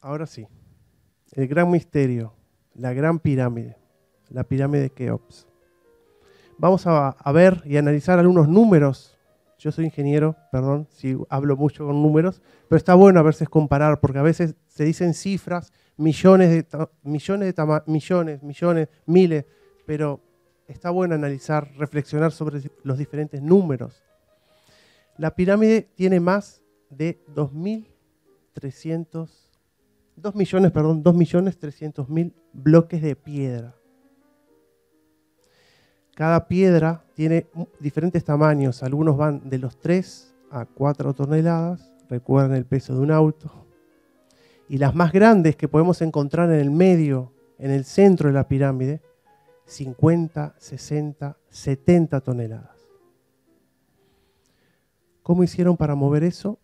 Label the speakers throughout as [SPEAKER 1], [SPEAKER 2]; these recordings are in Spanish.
[SPEAKER 1] Ahora sí, el gran misterio, la gran pirámide, la pirámide de Keops. Vamos a ver y analizar algunos números. Yo soy ingeniero, perdón si hablo mucho con números, pero está bueno a veces comparar, porque a veces se dicen cifras, millones, miles, pero está bueno analizar, reflexionar sobre los diferentes números. La pirámide tiene más de 2.300.000 bloques de piedra. Cada piedra tiene diferentes tamaños, algunos van de los 3 a 4 toneladas, recuerden el peso de un auto. Y las más grandes que podemos encontrar en el medio, en el centro de la pirámide, 50, 60, 70 toneladas. ¿Cómo hicieron para mover eso?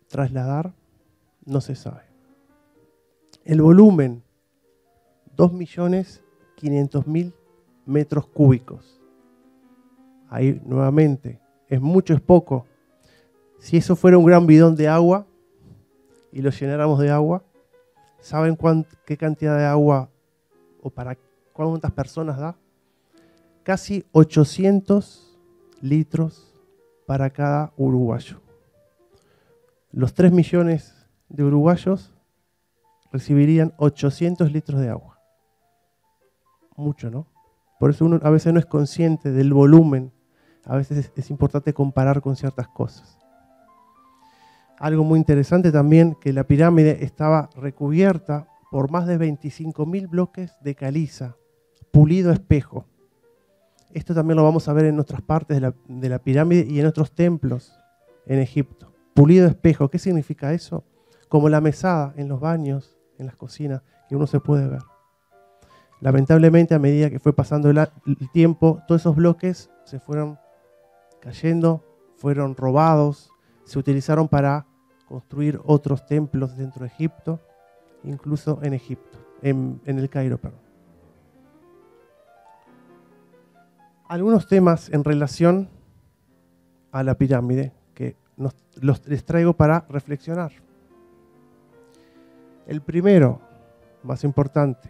[SPEAKER 1] Trasladar, no se sabe. El volumen, 2.500.000 metros cúbicos. Ahí nuevamente, ¿es mucho, es poco? Si eso fuera un gran bidón de agua y lo llenáramos de agua, ¿saben qué cantidad de agua o para cuántas personas da? Casi 800 litros para cada uruguayo. Los 3 millones de uruguayos recibirían 800 litros de agua. Mucho, ¿no? Por eso uno a veces no es consciente del volumen. A veces es importante comparar con ciertas cosas. Algo muy interesante también, que la pirámide estaba recubierta por más de 25.000 bloques de caliza, pulido a espejo. Esto también lo vamos a ver en otras partes de la pirámide y en otros templos en Egipto. Pulido a espejo, ¿qué significa eso? Como la mesada en los baños, en las cocinas, que uno se puede ver. Lamentablemente, a medida que fue pasando el tiempo, todos esos bloques se fueron cayendo, fueron robados, se utilizaron para construir otros templos dentro de Egipto, incluso en Egipto, en el Cairo, perdón. Algunos temas en relación a la pirámide que les traigo para reflexionar. El primero, más importante,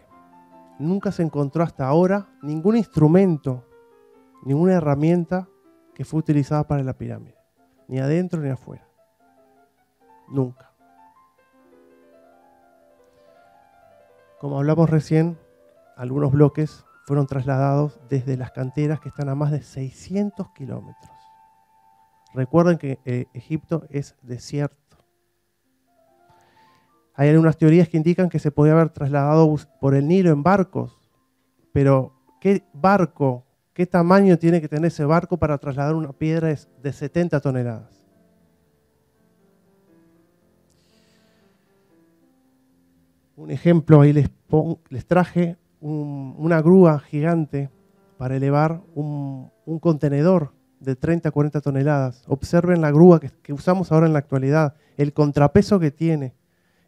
[SPEAKER 1] nunca se encontró hasta ahora ningún instrumento, ninguna herramienta que fue utilizada para la pirámide, ni adentro ni afuera. Nunca. Como hablamos recién, algunos bloques fueron trasladados desde las canteras que están a más de 600 kilómetros. Recuerden que Egipto es desierto. Hay algunas teorías que indican que se podía haber trasladado por el Nilo en barcos, pero ¿qué barco, qué tamaño tiene que tener ese barco para trasladar una piedra de 70 toneladas? Un ejemplo, ahí les traje una grúa gigante para elevar un contenedor de 30 a 40 toneladas. Observen la grúa que usamos ahora en la actualidad, el contrapeso que tiene.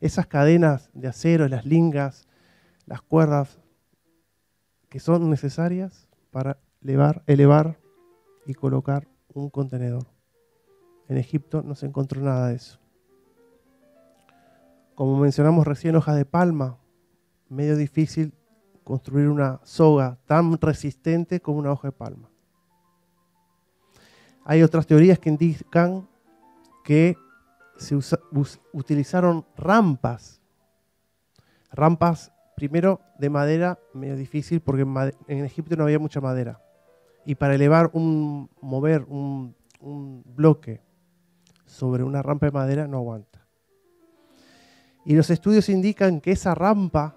[SPEAKER 1] Esas cadenas de acero, las lingas, las cuerdas que son necesarias para elevar y colocar un contenedor. En Egipto no se encontró nada de eso. Como mencionamos recién, hojas de palma, medio difícil construir una soga tan resistente como una hoja de palma. Hay otras teorías que indican que se utilizaron rampas primero de madera, medio difícil porque en Egipto no había mucha madera, y para mover un bloque sobre una rampa de madera no aguanta. Y los estudios indican que esa rampa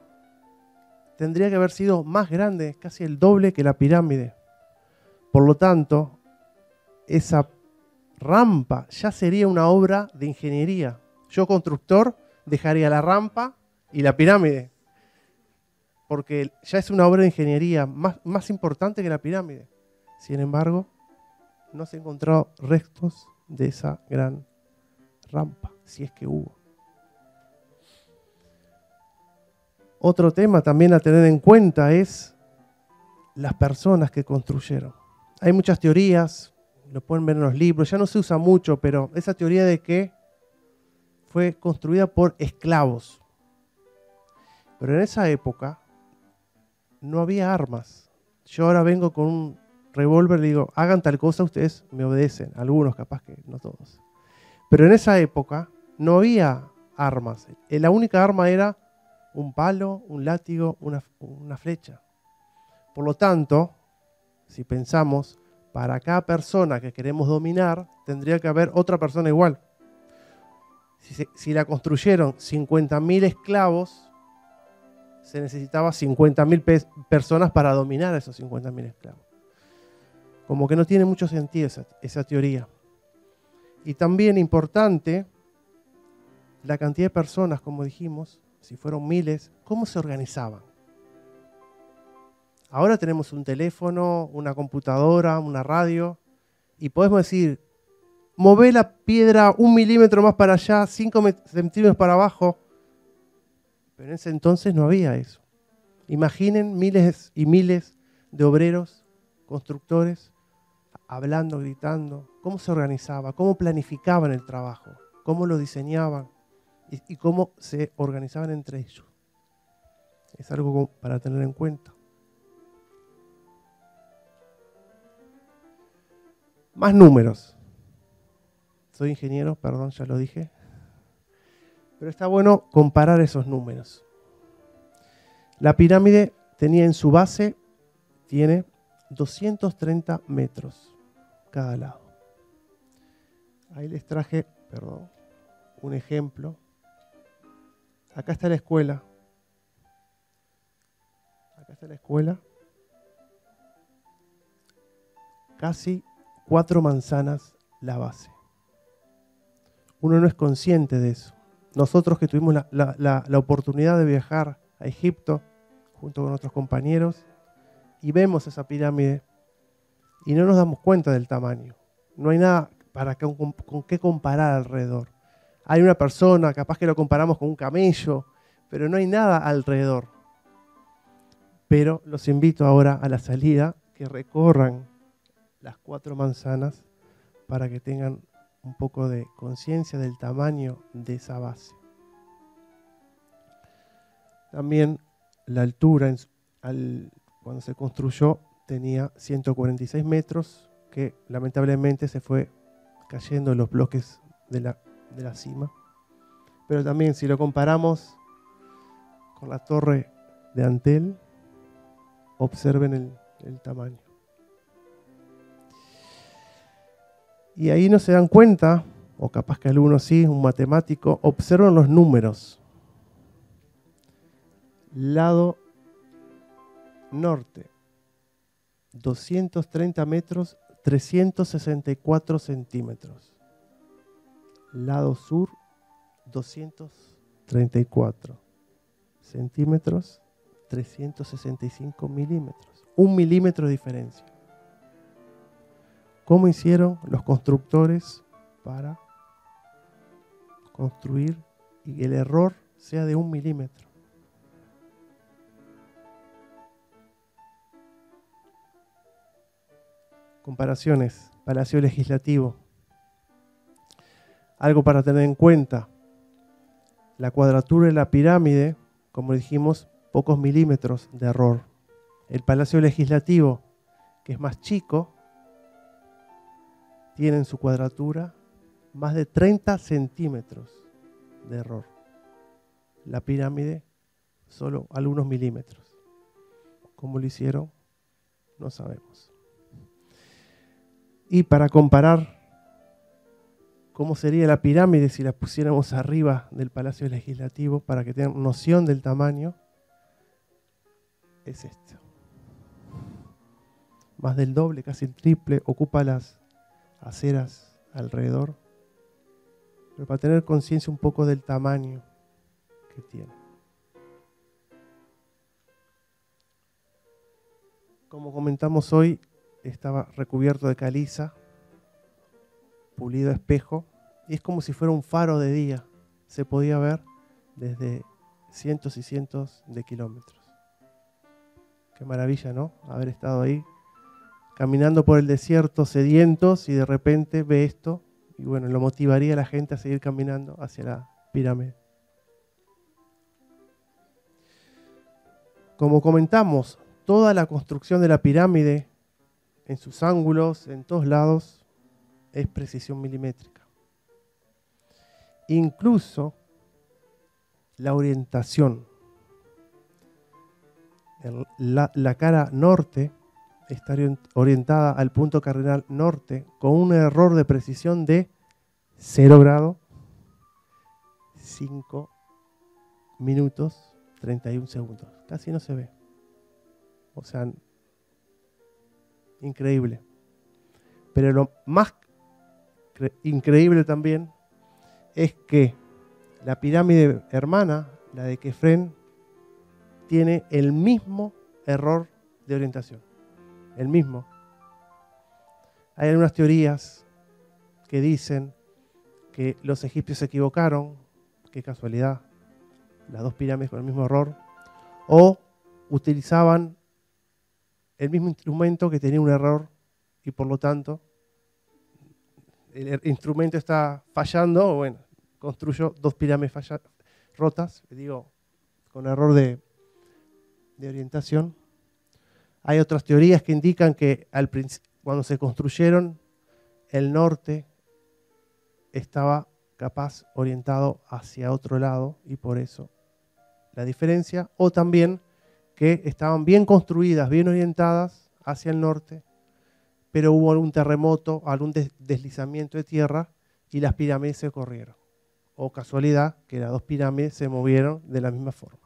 [SPEAKER 1] tendría que haber sido más grande, casi el doble que la pirámide. Por lo tanto, esa rampa ya sería una obra de ingeniería. Yo, constructor, dejaría la rampa y la pirámide, porque ya es una obra de ingeniería más importante que la pirámide. Sin embargo, no se encontraron restos de esa gran rampa, si es que hubo. Otro tema también a tener en cuenta es las personas que construyeron. Hay muchas teorías, lo pueden ver en los libros, ya no se usa mucho, pero esa teoría de que fue construida por esclavos. Pero en esa época no había armas. Yo ahora vengo con un revólver y digo, hagan tal cosa, ustedes me obedecen. Algunos capaz que no todos. Pero en esa época no había armas. La única arma era un palo, un látigo, una flecha. Por lo tanto, si pensamos, para cada persona que queremos dominar, tendría que haber otra persona igual. Si la construyeron 50.000 esclavos, se necesitaba 50.000 personas para dominar a esos 50.000 esclavos. Como que no tiene mucho sentido esa teoría. Y también importante, la cantidad de personas, como dijimos, si fueron miles, ¿cómo se organizaban? Ahora tenemos un teléfono, una computadora, una radio, y podemos decir, mover la piedra 1 milímetro más para allá, 5 centímetros para abajo. Pero en ese entonces no había eso. Imaginen miles y miles de obreros, constructores, hablando, gritando, cómo se organizaba, cómo planificaban el trabajo, cómo lo diseñaban y cómo se organizaban entre ellos. Es algo para tener en cuenta. Más números. Soy ingeniero, perdón, ya lo dije. Pero está bueno comparar esos números. La pirámide tenía en su base, tiene 230 metros cada lado. Ahí les traje, un ejemplo. Acá está la escuela. Acá está la escuela. Casi 4 manzanas la base. Uno no es consciente de eso. Nosotros que tuvimos la oportunidad de viajar a Egipto junto con otros compañeros y vemos esa pirámide y no nos damos cuenta del tamaño. No hay nada con qué comparar alrededor. Hay una persona, capaz que lo comparamos con un camello, pero no hay nada alrededor. Pero los invito ahora a la salida que recorran las 4 manzanas para que tengan un poco de conciencia del tamaño de esa base. También la altura cuando se construyó tenía 146 metros, que lamentablemente se fue cayendo en los bloques de la cima. Pero también si lo comparamos con la torre de Antel, observen el tamaño. Y ahí no se dan cuenta, o capaz que algunos sí, un matemático, observan los números. Lado norte, 230 metros, 364 centímetros. Lado sur, 234 centímetros, 365 milímetros. 1 milímetro de diferencia. ¿Cómo hicieron los constructores para construir y el error sea de 1 milímetro? Comparaciones. Palacio Legislativo. Algo para tener en cuenta. La cuadratura de la pirámide, como dijimos, pocos milímetros de error. El Palacio Legislativo, que es más chico, tiene en su cuadratura más de 30 centímetros de error. La pirámide, solo algunos milímetros. ¿Cómo lo hicieron? No sabemos. Y para comparar cómo sería la pirámide si la pusiéramos arriba del Palacio Legislativo, para que tengan noción del tamaño, es esto. Más del doble, casi el triple, ocupa las aceras alrededor. Pero para tener conciencia un poco del tamaño que tiene. Como comentamos hoy, estaba recubierto de caliza, pulido a espejo, y es como si fuera un faro de día. Se podía ver desde cientos y cientos de kilómetros. Qué maravilla, ¿no? Haber estado ahí, caminando por el desierto, sedientos, y de repente ve esto, y bueno, lo motivaría a la gente a seguir caminando hacia la pirámide. como comentamos, toda la construcción de la pirámide, en sus ángulos, en todos lados, es precisión milimétrica. Incluso la orientación. La cara norte está orientada al punto cardinal norte con un error de precisión de 0 grado, 5 minutos, 31 segundos. Casi no se ve. O sea, increíble. Pero lo más increíble también es que la pirámide hermana, la de Kefren, tiene el mismo error de orientación. El mismo. Hay algunas teorías que dicen que los egipcios se equivocaron, qué casualidad, las dos pirámides con el mismo error, o utilizaban el mismo instrumento que tenía un error y por lo tanto el instrumento está fallando, bueno, construyó dos pirámides rotas, digo, con error de orientación. Hay otras teorías que indican que cuando se construyeron, el norte estaba capaz orientado hacia otro lado y por eso la diferencia. O también que estaban bien construidas, bien orientadas hacia el norte, pero hubo algún terremoto, algún deslizamiento de tierra y las pirámides se corrieron. O casualidad que las dos pirámides se movieron de la misma forma.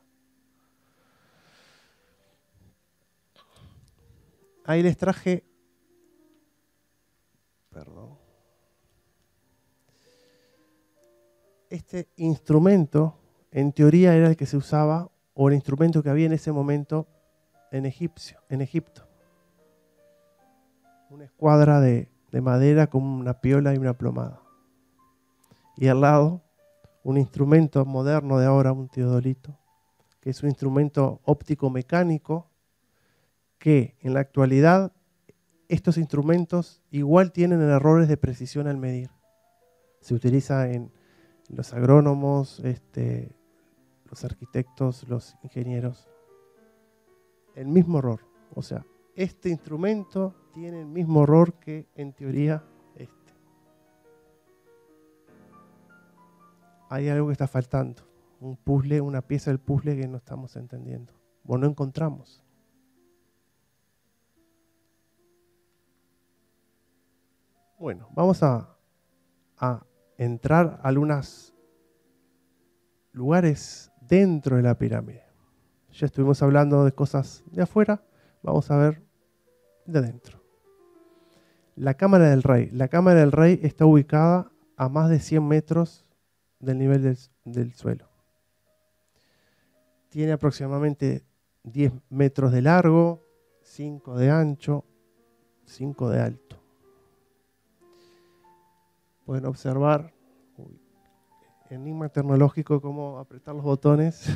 [SPEAKER 1] Ahí les traje, este instrumento, en teoría era el que se usaba, o el instrumento que había en ese momento en Egipto. Una escuadra de madera con una piola y una plomada. Y al lado, un instrumento moderno de ahora, un teodolito, que es un instrumento óptico mecánico, que en la actualidad estos instrumentos igual tienen errores de precisión al medir. Se utiliza en los agrónomos, los arquitectos, los ingenieros. El mismo error. O sea, este instrumento tiene el mismo error que en teoría este. Hay algo que está faltando. Un puzzle, una pieza del puzzle que no estamos entendiendo. O no encontramos. Bueno, vamos a entrar a algunos lugares dentro de la pirámide. Ya estuvimos hablando de cosas de afuera, vamos a ver de adentro. La cámara del rey. La cámara del rey está ubicada a más de 100 metros del nivel del suelo. Tiene aproximadamente 10 metros de largo, 5 de ancho, 5 de alto. Pueden observar, enigma tecnológico, cómo apretar los botones.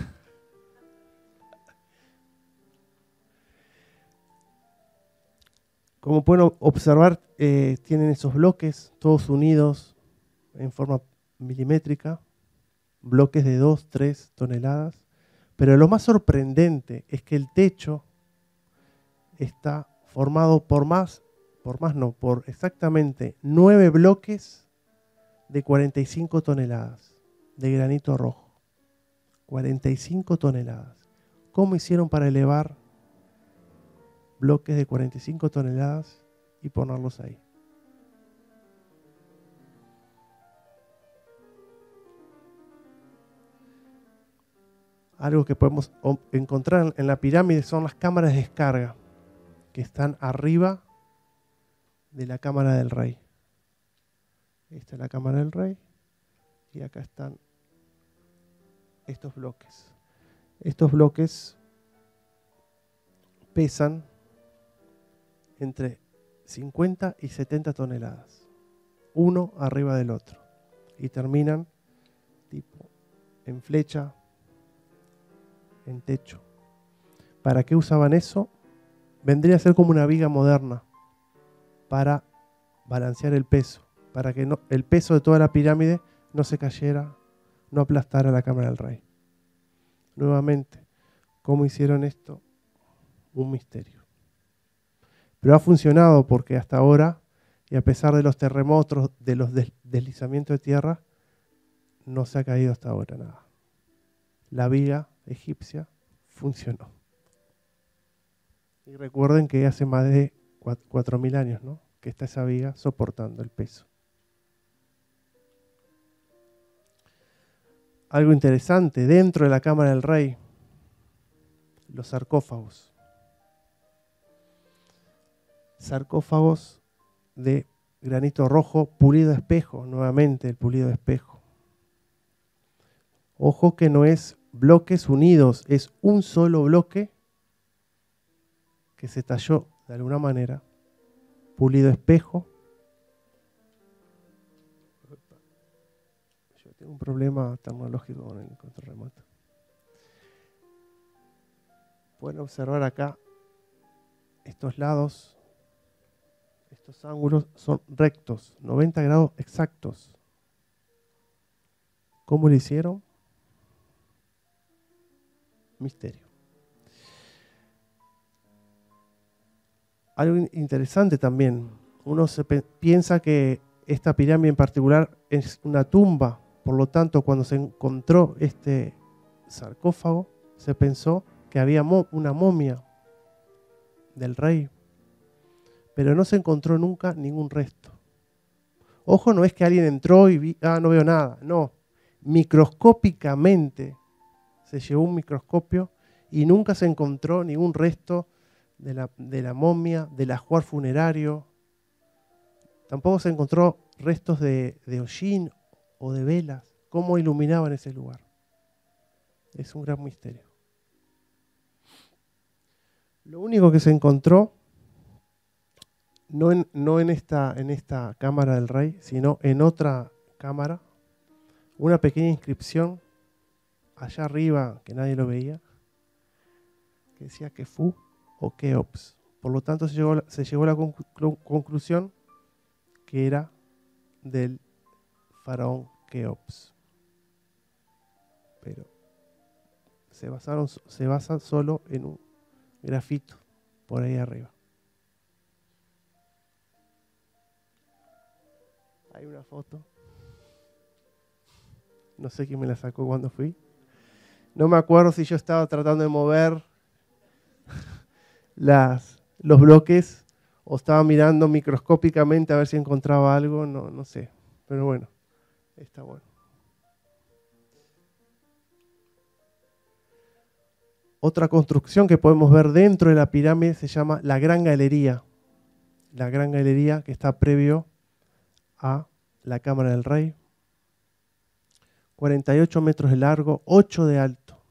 [SPEAKER 1] Como pueden observar, tienen esos bloques todos unidos en forma milimétrica, bloques de 2-3 toneladas. Pero lo más sorprendente es que el techo está formado por exactamente 9 bloques de 45 toneladas de granito rojo. 45 toneladas. ¿Cómo hicieron para elevar bloques de 45 toneladas y ponerlos ahí? Algo que podemos encontrar en la pirámide son las cámaras de descarga que están arriba de la cámara del rey. Esta es la cámara del rey y acá están estos bloques. Estos bloques pesan entre 50 y 70 toneladas, uno arriba del otro, y terminan tipo en flecha, en techo. ¿Para qué usaban eso? Vendría a ser como una viga moderna para balancear el peso, para que el peso de toda la pirámide no se cayera, no aplastara la cámara del rey. Nuevamente, ¿cómo hicieron esto? un misterio. Pero ha funcionado porque hasta ahora, y a pesar de los terremotos, de los deslizamientos de tierra, no se ha caído hasta ahora nada. La viga egipcia funcionó. Y recuerden que hace más de 4.000 años, ¿no?, que está esa viga soportando el peso. Algo interesante, dentro de la cámara del rey, los sarcófagos. Sarcófagos de granito rojo, pulido a espejo, nuevamente el pulido de espejo. Ojo que no es bloques unidos, es un solo bloque que se talló de alguna manera, pulido a espejo. Yo tengo un problema tecnológico con el control remoto. Pueden observar acá estos lados. Estos ángulos son rectos, 90 grados exactos. ¿Cómo lo hicieron? Misterio. Algo interesante también. Uno piensa que esta pirámide en particular es una tumba. Por lo tanto, cuando se encontró este sarcófago, se pensó que había una momia del rey. Pero no se encontró nunca ningún resto. Ojo, no es que alguien entró y no veo nada. No, microscópicamente se llevó un microscopio y nunca se encontró ningún resto de la momia, del ajuar funerario. Tampoco se encontró restos de hollín o de velas. ¿Cómo iluminaban ese lugar? Es un gran misterio. Lo único que se encontró, no en esta cámara del rey, sino en otra cámara, una pequeña inscripción allá arriba que nadie lo veía, que decía Kefu o Keops. Por lo tanto, se llegó a la conclusión que era del faraón Keops. Pero se basa solo en un grafito por ahí arriba. Hay una foto. No sé quién me la sacó cuando fui. No me acuerdo si yo estaba tratando de mover los bloques o estaba mirando microscópicamente a ver si encontraba algo. No sé. Pero bueno, está bueno. Otra construcción que podemos ver dentro de la pirámide se llama la Gran Galería. La Gran Galería que está previo a la Cámara del Rey. 48 metros de largo, 8 de alto.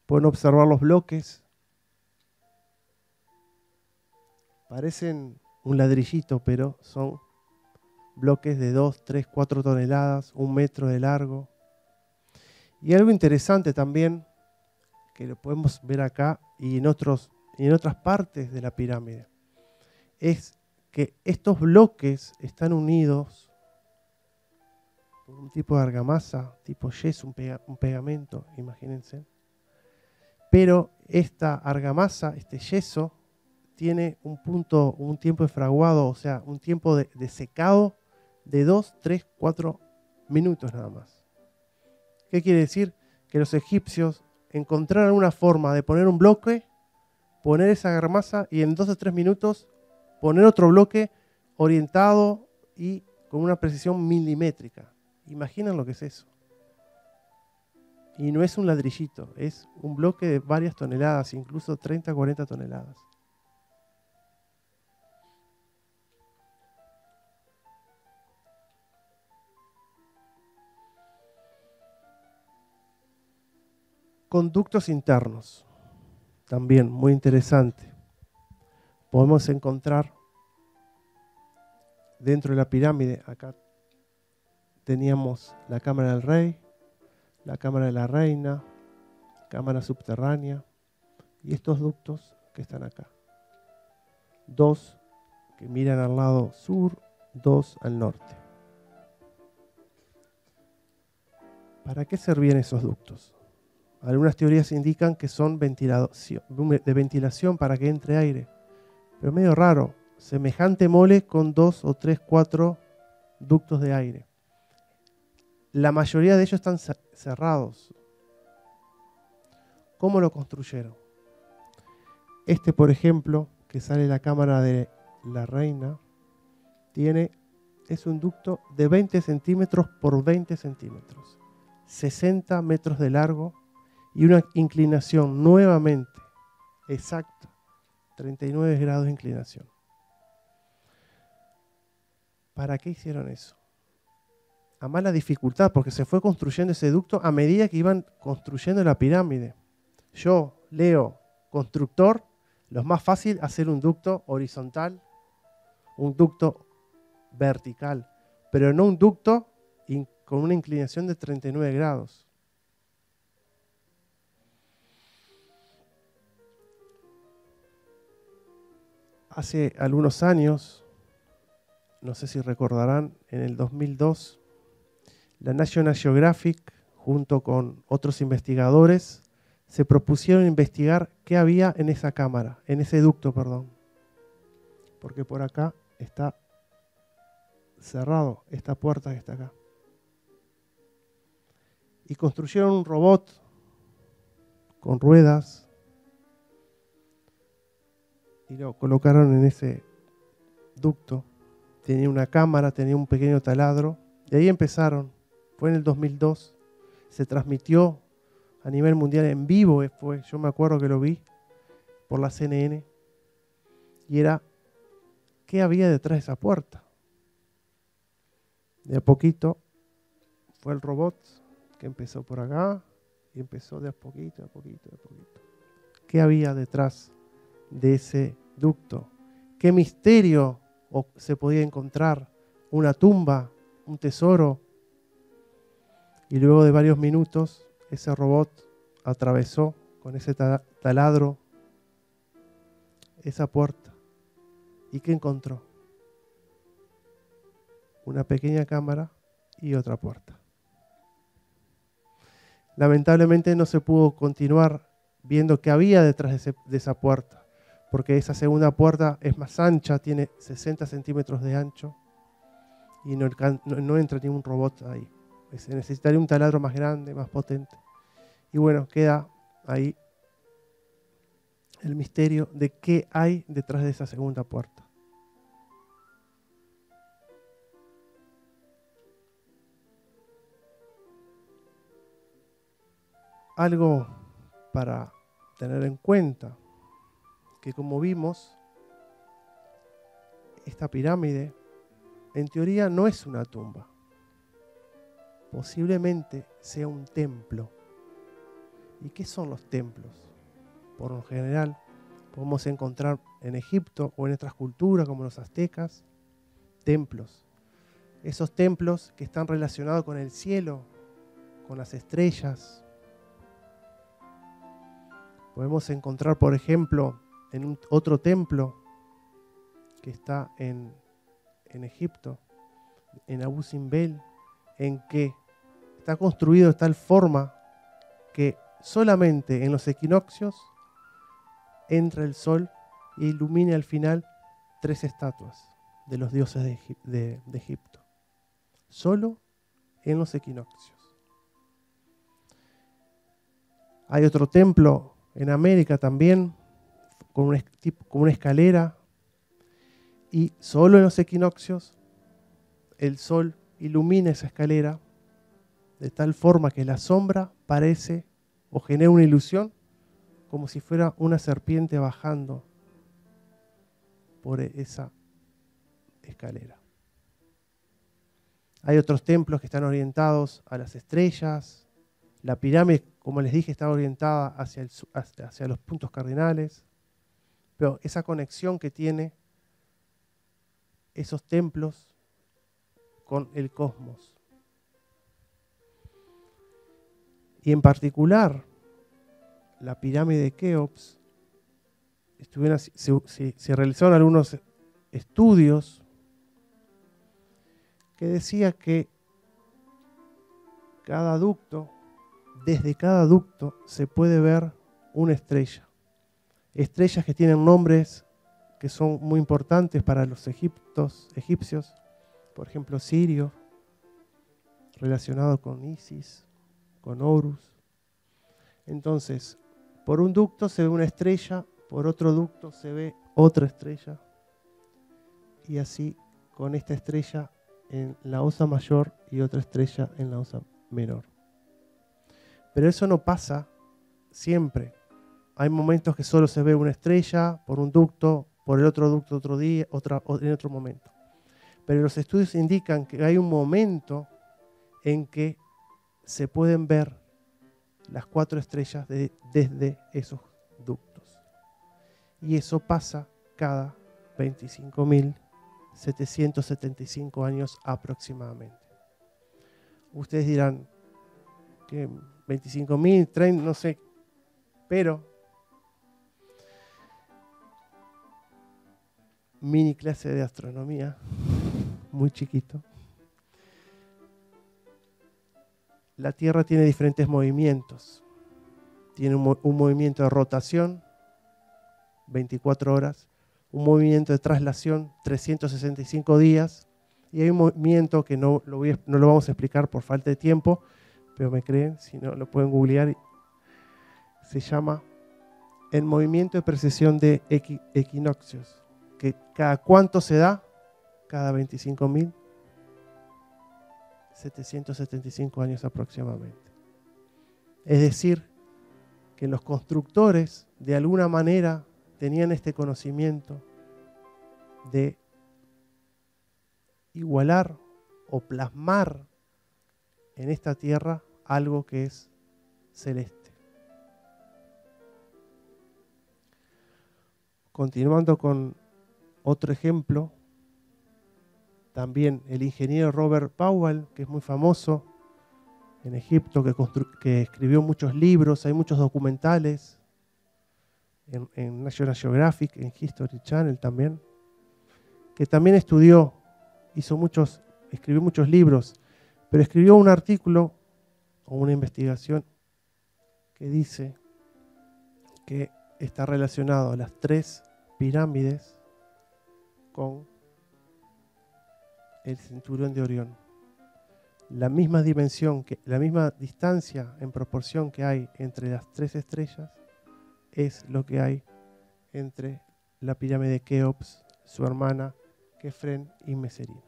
[SPEAKER 1] Pueden observar los bloques. Parecen un ladrillito, pero son bloques de 2, 3, 4 toneladas, 1 metro de largo. Y algo interesante también, que lo podemos ver acá y en otras partes de la pirámide, es que estos bloques están unidos por un tipo de argamasa, tipo yeso, un pegamento, imagínense. Pero esta argamasa, este yeso, tiene un tiempo de fraguado, o sea, un tiempo de secado de 2, 3, 4 minutos nada más. ¿Qué quiere decir? Que los egipcios encontraron una forma de poner un bloque, poner esa argamasa y en 2 o 3 minutos poner otro bloque orientado y con una precisión milimétrica. ¿Imaginan lo que es eso? Y no es un ladrillito, es un bloque de varias toneladas, incluso 30, 40 toneladas. Conductos internos, también muy interesante. Podemos encontrar dentro de la pirámide, acá teníamos la cámara del rey, la cámara de la reina, cámara subterránea y estos ductos que están acá. 2 que miran al lado sur, 2 al norte. ¿Para qué servían esos ductos? Algunas teorías indican que son de ventilación para que entre aire. Pero medio raro, semejante mole con 2 o 3, 4 ductos de aire. La mayoría de ellos están cerrados. ¿Cómo lo construyeron? Este, por ejemplo, que sale la cámara de la reina, es un ducto de 20 centímetros por 20 centímetros, 60 metros de largo y una inclinación nuevamente exacta, 39 grados de inclinación. ¿Para qué hicieron eso? A mala dificultad, porque se fue construyendo ese ducto a medida que iban construyendo la pirámide. Yo, Leo, constructor, lo más fácil hacer un ducto horizontal, un ducto vertical, pero no un ducto con una inclinación de 39 grados. Hace algunos años, no sé si recordarán, en el 2002, la National Geographic, junto con otros investigadores, se propusieron investigar qué había en esa cámara, en ese ducto, perdón. Porque por acá está cerrado esta puerta que está acá. Y construyeron un robot con ruedas y lo colocaron en ese ducto. Tenía una cámara, tenía un pequeño taladro. Y ahí empezaron. Fue en el 2002. Se transmitió a nivel mundial en vivo. Yo me acuerdo que lo vi por la CNN. Y era, ¿qué había detrás de esa puerta? De a poquito fue el robot que empezó por acá y empezó de a poquito, de a poquito, de a poquito. ¿Qué había detrás de ese ducto? ¿Qué misterio se podía encontrar? ¿Una tumba? ¿Un tesoro? Y luego de varios minutos, ese robot atravesó con ese taladro esa puerta. ¿Y qué encontró? Una pequeña cámara y otra puerta. Lamentablemente no se pudo continuar viendo qué había detrás de esa puerta, porque esa segunda puerta es más ancha, tiene 60 centímetros de ancho y no entra ningún robot ahí. Se necesitaría un taladro más grande, más potente. Y bueno, queda ahí el misterio de qué hay detrás de esa segunda puerta. Algo para tener en cuenta, que como vimos, esta pirámide en teoría no es una tumba. Posiblemente sea un templo. ¿Y qué son los templos? Por lo general podemos encontrar en Egipto o en otras culturas como los aztecas, templos. Esos templos que están relacionados con el cielo, con las estrellas. Podemos encontrar, por ejemplo, en otro templo que está en Egipto, en Abu Simbel, en que está construido de tal forma que solamente en los equinoccios entra el sol e ilumina al final 3 estatuas de los dioses de Egipto. Solo en los equinoccios. Hay otro templo en América también, con una escalera, y solo en los equinoccios el sol ilumina esa escalera de tal forma que la sombra parece o genera una ilusión como si fuera una serpiente bajando por esa escalera. Hay otros templos que están orientados a las estrellas. La pirámide, como les dije, está orientada hacia los puntos cardinales. Pero esa conexión que tiene esos templos con el cosmos. Y en particular, la pirámide de Keops, se realizaron algunos estudios que decía que cada ducto desde cada ducto se puede ver una estrella. Estrellas que tienen nombres que son muy importantes para los egipcios, por ejemplo Sirio, relacionado con Isis, con Horus. Entonces, por un ducto se ve una estrella, por otro ducto se ve otra estrella, y así con esta estrella en la Osa Mayor y otra estrella en la Osa Menor. Pero eso no pasa siempre. Hay momentos que solo se ve una estrella por un ducto, por el otro ducto otro día, en otro momento. Pero los estudios indican que hay un momento en que se pueden ver las 4 estrellas desde esos ductos. Y eso pasa cada 25.775 años aproximadamente. Ustedes dirán que 25.000, 30, no sé, pero mini clase de astronomía, muy chiquito. La Tierra tiene diferentes movimientos. Tiene un movimiento de rotación, 24 horas, un movimiento de traslación, 365 días, y hay un movimiento que no lo vamos a explicar por falta de tiempo, pero me creen, si no lo pueden googlear, se llama el movimiento de precesión de equinoccios, que cada cuánto se da, cada 25.775 años aproximadamente. Es decir, que los constructores de alguna manera tenían este conocimiento de igualar o plasmar en esta tierra algo que es celeste. Continuando con otro ejemplo, también el ingeniero Robert Powell, que es muy famoso en Egipto, que escribió muchos libros, hay muchos documentales en National Geographic, en History Channel también, que también escribió muchos libros, pero escribió un artículo o una investigación que dice que está relacionado a las 3 pirámides con el cinturón de Orión. La misma dimensión, la misma distancia en proporción que hay entre las 3 estrellas es lo que hay entre la pirámide de Keops, su hermana Kefren y Meserinos.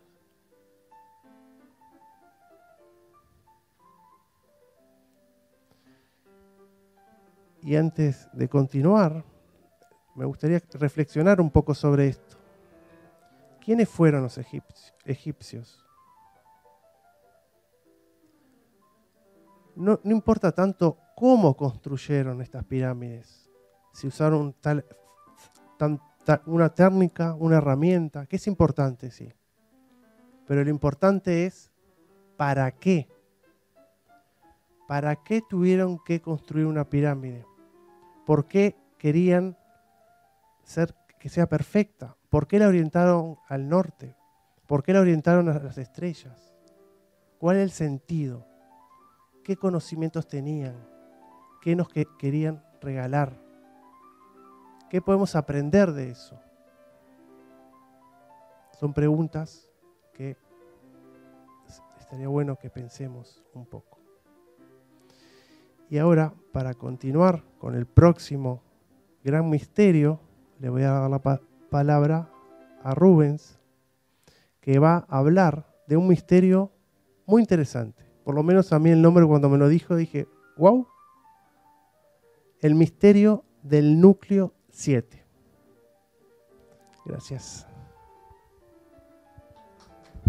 [SPEAKER 1] Y antes de continuar, me gustaría reflexionar un poco sobre esto. ¿Quiénes fueron los egipcios? No importa tanto cómo construyeron estas pirámides, si usaron una técnica, una herramienta, que es importante, sí. Pero lo importante es ¿para qué? ¿Para qué tuvieron que construir una pirámide? ¿Por qué querían que sea perfecta? ¿Por qué la orientaron al norte? ¿Por qué la orientaron a las estrellas? ¿Cuál es el sentido? ¿Qué conocimientos tenían? ¿Qué nos querían regalar? ¿Qué podemos aprender de eso? Son preguntas que estaría bueno que pensemos un poco. Y ahora, para continuar con el próximo gran misterio, le voy a dar la palabra a Rubens, que va a hablar de un misterio muy interesante. Por lo menos a mí el nombre cuando me lo dijo dije, wow, el misterio del núcleo 7. Gracias.